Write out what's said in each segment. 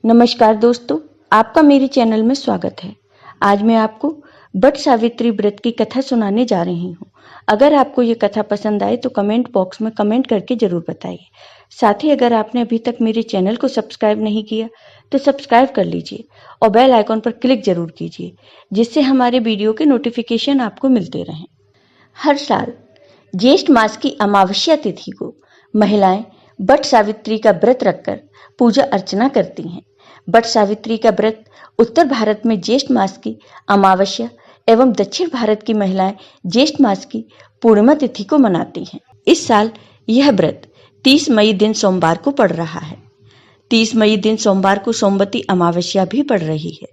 नमस्कार दोस्तों, आपका मेरे चैनल में स्वागत है। आज मैं आपको वट सावित्री व्रत की कथा सुनाने जा रही हूँ। अगर आपको ये कथा पसंद आए तो कमेंट बॉक्स में कमेंट करके जरूर बताइए। साथ ही अगर आपने अभी तक मेरे चैनल को सब्सक्राइब नहीं किया तो सब्सक्राइब कर लीजिए और बेल आइकॉन पर क्लिक जरूर कीजिए, जिससे हमारे वीडियो के नोटिफिकेशन आपको मिलते रहें। हर साल ज्येष्ठ मास की अमावस्या तिथि को महिलाएं वट सावित्री का व्रत रखकर पूजा अर्चना करती हैं। वट सावित्री का व्रत उत्तर भारत में ज्येष्ठ मास की अमावस्या एवं दक्षिण भारत की महिलाएं ज्येष्ठ मास की पूर्णिमा तिथि को मनाती हैं। इस साल यह व्रत 30 मई दिन सोमवार को पड़ रहा है। 30 मई दिन सोमवार को सोमवती अमावस्या भी पड़ रही है।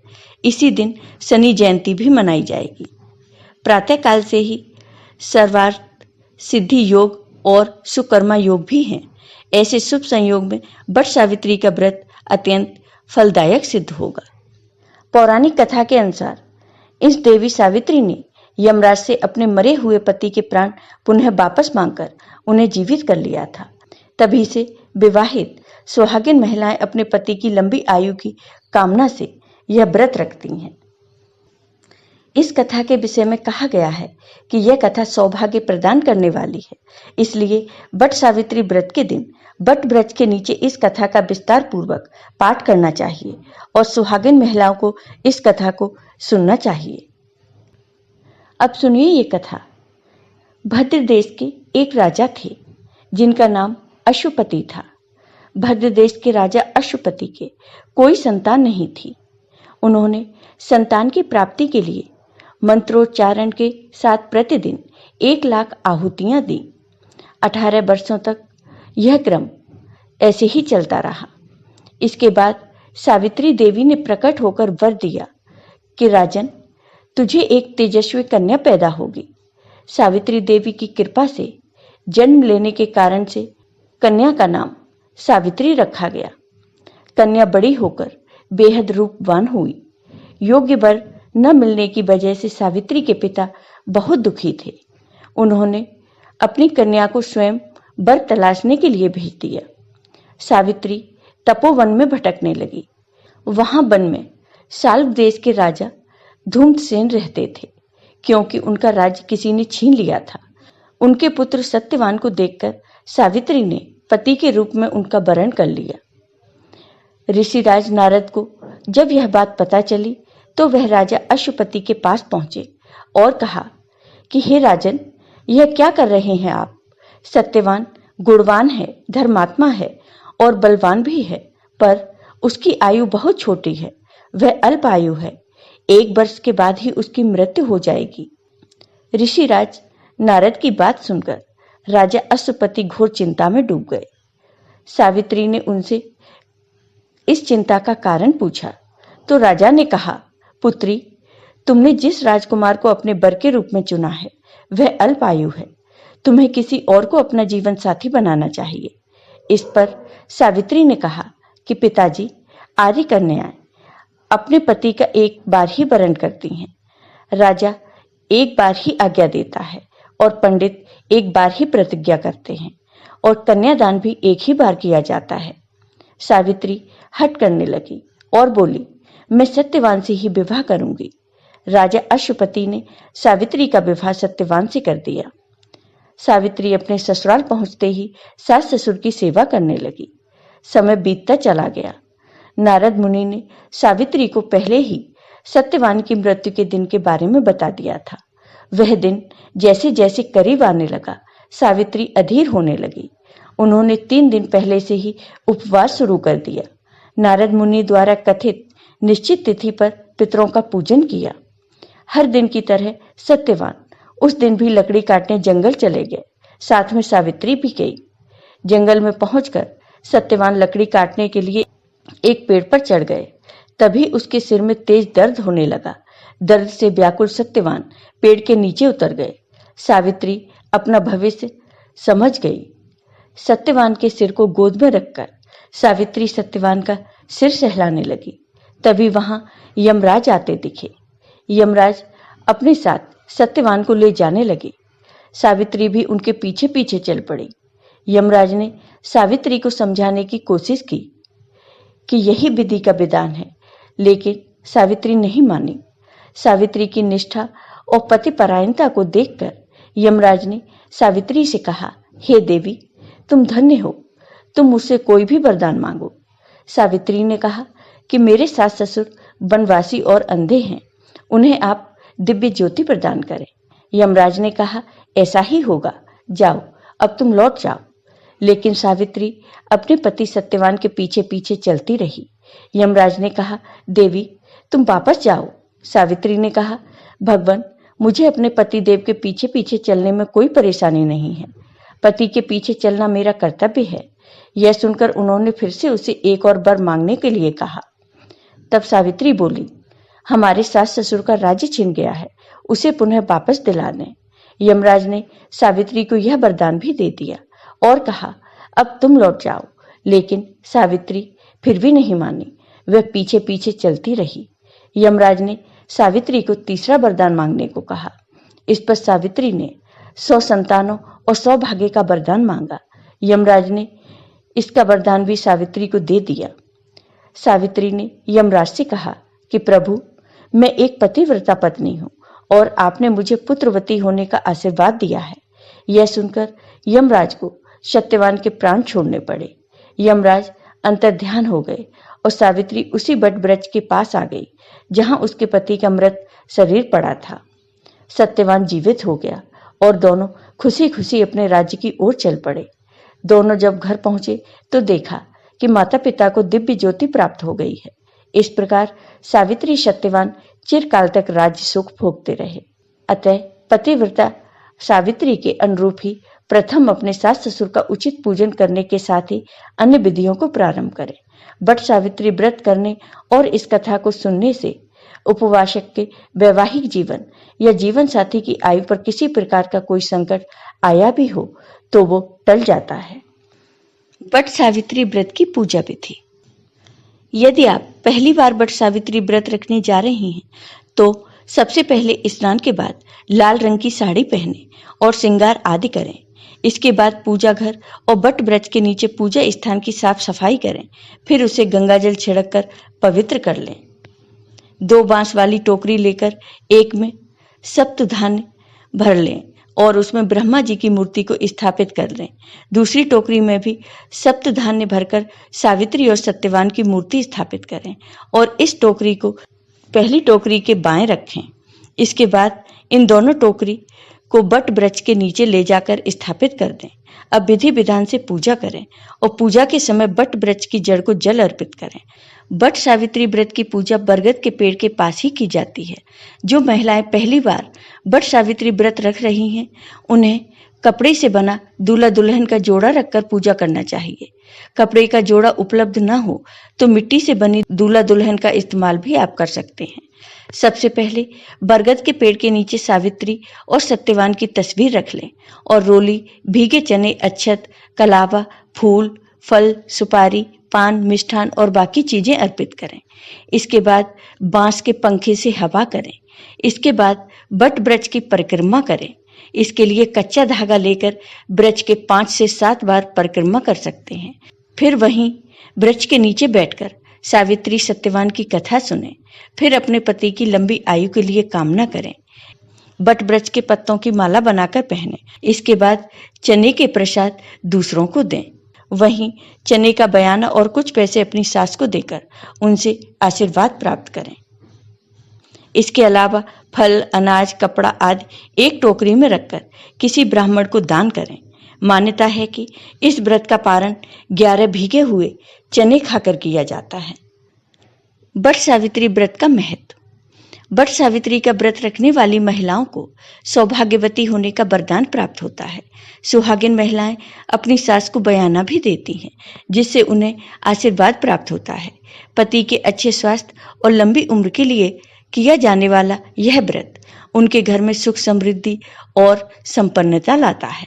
इसी दिन शनि जयंती भी मनाई जाएगी। प्रातः काल से ही सर्वार्थ सिद्धि योग और सुकर्मा योग भी हैं। ऐसे शुभ संयोग में वट सावित्री का व्रत अत्यंत फलदायक सिद्ध होगा। पौराणिक कथा के अनुसार इस देवी सावित्री ने यमराज से अपने मरे हुए पति के प्राण पुनः वापस मांगकर उन्हें जीवित कर लिया था। तभी से विवाहित सुहागिन महिलाएं अपने पति की लंबी आयु की कामना से यह व्रत रखती हैं। इस कथा के विषय में कहा गया है कि यह कथा सौभाग्य प्रदान करने वाली है। इसलिए वट सावित्री व्रत के दिन वट वृक्ष के नीचे इस कथा का विस्तार पूर्वक पाठ करना चाहिए और सुहागिन महिलाओं को इस कथा को सुनना चाहिए। अब सुनिए ये कथा। भद्र देश के एक राजा थे जिनका नाम अश्वपति था। भद्र देश के राजा अश्वपति के कोई संतान नहीं थी। उन्होंने संतान की प्राप्ति के लिए मंत्रोच्चारण के साथ प्रतिदिन 1 लाख आहुतियां दी। 18 वर्षों तक यह क्रम ऐसे ही चलता रहा। इसके बाद सावित्री देवी ने प्रकट होकर वर दिया कि राजन, तुझे एक तेजस्वी कन्या पैदा होगी। सावित्री देवी की कृपा से जन्म लेने के कारण से कन्या का नाम सावित्री रखा गया। कन्या बड़ी होकर बेहद रूपवान हुई। योग्य वर न मिलने की वजह से सावित्री के पिता बहुत दुखी थे। उन्होंने अपनी कन्या को स्वयं वर तलाशने के लिए भेज दिया। सावित्री तपोवन में भटकने लगी। वहां वन में साल्व देश के राजा धूम्रसेन रहते थे, क्योंकि उनका राज्य किसी ने छीन लिया था। उनके पुत्र सत्यवान को देखकर सावित्री ने पति के रूप में उनका वरण कर लिया। ऋषिराज नारद को जब यह बात पता चली तो वह राजा अश्वपति के पास पहुंचे और कहा कि हे राजन, यह क्या कर रहे हैं आप? सत्यवान गुणवान है, धर्मात्मा है और बलवान भी है, पर उसकी आयु बहुत छोटी है। वह अल्प आयु है। 1 वर्ष के बाद ही उसकी मृत्यु हो जाएगी। ऋषिराज नारद की बात सुनकर राजा अश्वपति घोर चिंता में डूब गए। सावित्री ने उनसे इस चिंता का कारण पूछा तो राजा ने कहा, पुत्री, तुमने जिस राजकुमार को अपने वर के रूप में चुना है वह अल्प आयु है। तुम्हें किसी और को अपना जीवन साथी बनाना चाहिए। इस पर सावित्री ने कहा कि पिताजी, आर्य कन्याएं अपने पति का एक बार ही वरण करती हैं। राजा एक बार ही आज्ञा देता है और पंडित एक बार ही प्रतिज्ञा करते हैं और कन्यादान भी एक ही बार किया जाता है। सावित्री हट करने लगी और बोली, मैं सत्यवान से ही विवाह करूंगी। राजा अश्वपति ने सावित्री का विवाह सत्यवान से कर दिया। सावित्री अपने ससुराल पहुंचते ही सास ससुर की सेवा करने लगी। समय बीतता चला गया। नारद मुनि ने सावित्री को पहले ही सत्यवान की मृत्यु के दिन के बारे में बता दिया था। वह दिन जैसे जैसे करीब आने लगा, सावित्री अधीर होने लगी। उन्होंने 3 दिन पहले से ही उपवास शुरू कर दिया। नारद मुनि द्वारा कथित निश्चित तिथि पर पितरों का पूजन किया। हर दिन की तरह सत्यवान उस दिन भी लकड़ी काटने जंगल चले गए। साथ में सावित्री भी गई। जंगल में पहुंचकर सत्यवान लकड़ी काटने के लिए एक पेड़ पर चढ़ गए। तभी उसके सिर में तेज दर्द होने लगा। दर्द से व्याकुल सत्यवान पेड़ के नीचे उतर गए। सावित्री अपना भविष्य समझ गई। सत्यवान के सिर को गोद में रखकर सावित्री सत्यवान का सिर सहलाने लगी। तभी वहां यमराज आते दिखे। यमराज अपने साथ सत्यवान को ले जाने लगे। सावित्री भी उनके पीछे पीछे चल पड़ी। यमराज ने सावित्री को समझाने की कोशिश की कि यही विधि का विधान है, लेकिन सावित्री नहीं मानी। सावित्री की निष्ठा और पतिपरायणता को देखकर यमराज ने सावित्री से कहा, हे देवी, तुम धन्य हो, तुम मुझसे कोई भी वरदान मांगो। सावित्री ने कहा कि मेरे सास ससुर वनवासी और अंधे हैं, उन्हें आप दिव्य ज्योति प्रदान करें। यमराज ने कहा, ऐसा ही होगा, जाओ, अब तुम लौट जाओ। लेकिन सावित्री अपने पति सत्यवान के पीछे पीछे चलती रही। यमराज ने कहा, देवी, तुम वापस जाओ। सावित्री ने कहा, भगवान, मुझे अपने पति देव के पीछे पीछे चलने में कोई परेशानी नहीं है। पति के पीछे चलना मेरा कर्तव्य है। यह सुनकर उन्होंने फिर से उसे एक और वर मांगने के लिए कहा। तब सावित्री बोली, हमारे सास ससुर का राज्य छिन गया है, उसे पुनः वापस दिला दें। यमराज ने सावित्री को यह वरदान भी दे दिया और कहा, अब तुम लौट जाओ। लेकिन सावित्री फिर भी नहीं मानी, वह पीछे पीछे चलती रही। यमराज ने सावित्री को तीसरा वरदान मांगने को कहा। इस पर सावित्री ने 100 संतानों और सौभाग्य का वरदान मांगा। यमराज ने इसका वरदान भी सावित्री को दे दिया। सावित्री ने यमराज से कहा कि प्रभु, मैं एक पतिव्रता पत्नी हूँ और आपने मुझे पुत्रवती होने का आशीर्वाद दिया है। यह सुनकर यमराज को सत्यवान के प्राण छोड़ने पड़े। यमराज अंतर्ध्यान हो गए और सावित्री उसी बट वृक्ष के पास आ गई जहां उसके पति का मृत शरीर पड़ा था। सत्यवान जीवित हो गया और दोनों खुशी खुशी अपने राज्य की ओर चल पड़े। दोनों जब घर पहुंचे तो देखा कि माता पिता को दिव्य ज्योति प्राप्त हो गई है। इस प्रकार सावित्री सत्यवान चिरकाल तक राज्य सुख भोगते रहे। अतः पतिव्रता सावित्री के अनुरूप ही प्रथम अपने सास ससुर का उचित पूजन करने के साथ ही अन्य विधियों को प्रारंभ करें। बट सावित्री व्रत करने और इस कथा को सुनने से उपवासक के वैवाहिक जीवन या जीवन साथी की आयु पर किसी प्रकार का कोई संकट आया भी हो तो वो टल जाता है। बट सावित्री व्रत की पूजा विधि। यदि आप पहली बार बट सावित्री व्रत रखने जा रहे हैं तो सबसे पहले स्नान के बाद लाल रंग की साड़ी पहने और श्रृंगार आदि करें। इसके बाद पूजा घर और बट वृक्ष के नीचे पूजा स्थान की साफ सफाई करें। फिर उसे गंगाजल छिड़क कर पवित्र कर लें। 2 बांस वाली टोकरी लेकर एक में सप्त धान्य भर लें और उसमें ब्रह्मा जी की मूर्ति को स्थापित कर लें। दूसरी टोकरी में भी सप्त धान्य भरकर सावित्री और सत्यवान की मूर्ति स्थापित करें और इस टोकरी को पहली टोकरी के बाएं रखें। इसके बाद इन दोनों टोकरी को बट वृक्ष के नीचे ले जाकर स्थापित कर दें। अब विधि विधान से पूजा करें और पूजा के समय बट वृक्ष की जड़ को जल अर्पित करें। बट सावित्री व्रत की पूजा बरगद के पेड़ के पास ही की जाती है। जो महिलाएं पहली बार बट सावित्री व्रत रख रही हैं, उन्हें कपड़े से बना दूल्हा दुल्हन का जोड़ा रखकर पूजा करना चाहिए। कपड़े का जोड़ा उपलब्ध न हो तो मिट्टी से बनी दूल्हा दुल्हन का इस्तेमाल भी आप कर सकते हैं। सबसे पहले बरगद के पेड़ के नीचे सावित्री और सत्यवान की तस्वीर रख लें और रोली, भीगे चने, अक्षत, कलावा, फूल, फल, सुपारी, पान, मिष्ठान और बाकी चीजें अर्पित करें। इसके बाद बांस के पंखे से हवा करें। इसके बाद बट वृक्ष की परिक्रमा करें। इसके लिए कच्चा धागा लेकर वृक्ष के 5 से 7 बार परिक्रमा कर सकते हैं। फिर वहीं वृक्ष के नीचे बैठकर सावित्री सत्यवान की कथा सुने। फिर अपने पति की लंबी आयु के लिए कामना करें। बट वृक्ष के पत्तों की माला बनाकर पहने। इसके बाद चने के प्रसाद दूसरों को दें। वहीं चने का बयाना और कुछ पैसे अपनी सास को देकर उनसे आशीर्वाद प्राप्त करें। इसके अलावा फल, अनाज, कपड़ा आदि एक टोकरी में रखकर किसी ब्राह्मण को दान करें। मान्यता है कि इस व्रत का पारण 11 भीगे हुए चने खाकर किया जाता है। बट सावित्री व्रत का महत्व। बट सावित्री का व्रत रखने वाली महिलाओं को सौभाग्यवती होने का वरदान प्राप्त होता है। सुहागिन महिलाएं अपनी सास को बयाना भी देती हैं, जिससे उन्हें आशीर्वाद प्राप्त होता है। पति के अच्छे स्वास्थ्य और लंबी उम्र के लिए किया जाने वाला यह व्रत उनके घर में सुख, समृद्धि और संपन्नता लाता है।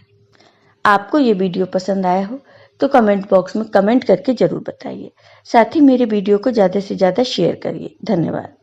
आपको ये वीडियो पसंद आया हो तो कमेंट बॉक्स में कमेंट करके जरूर बताइए। साथ ही मेरे वीडियो को ज़्यादा से ज़्यादा शेयर करिए। धन्यवाद।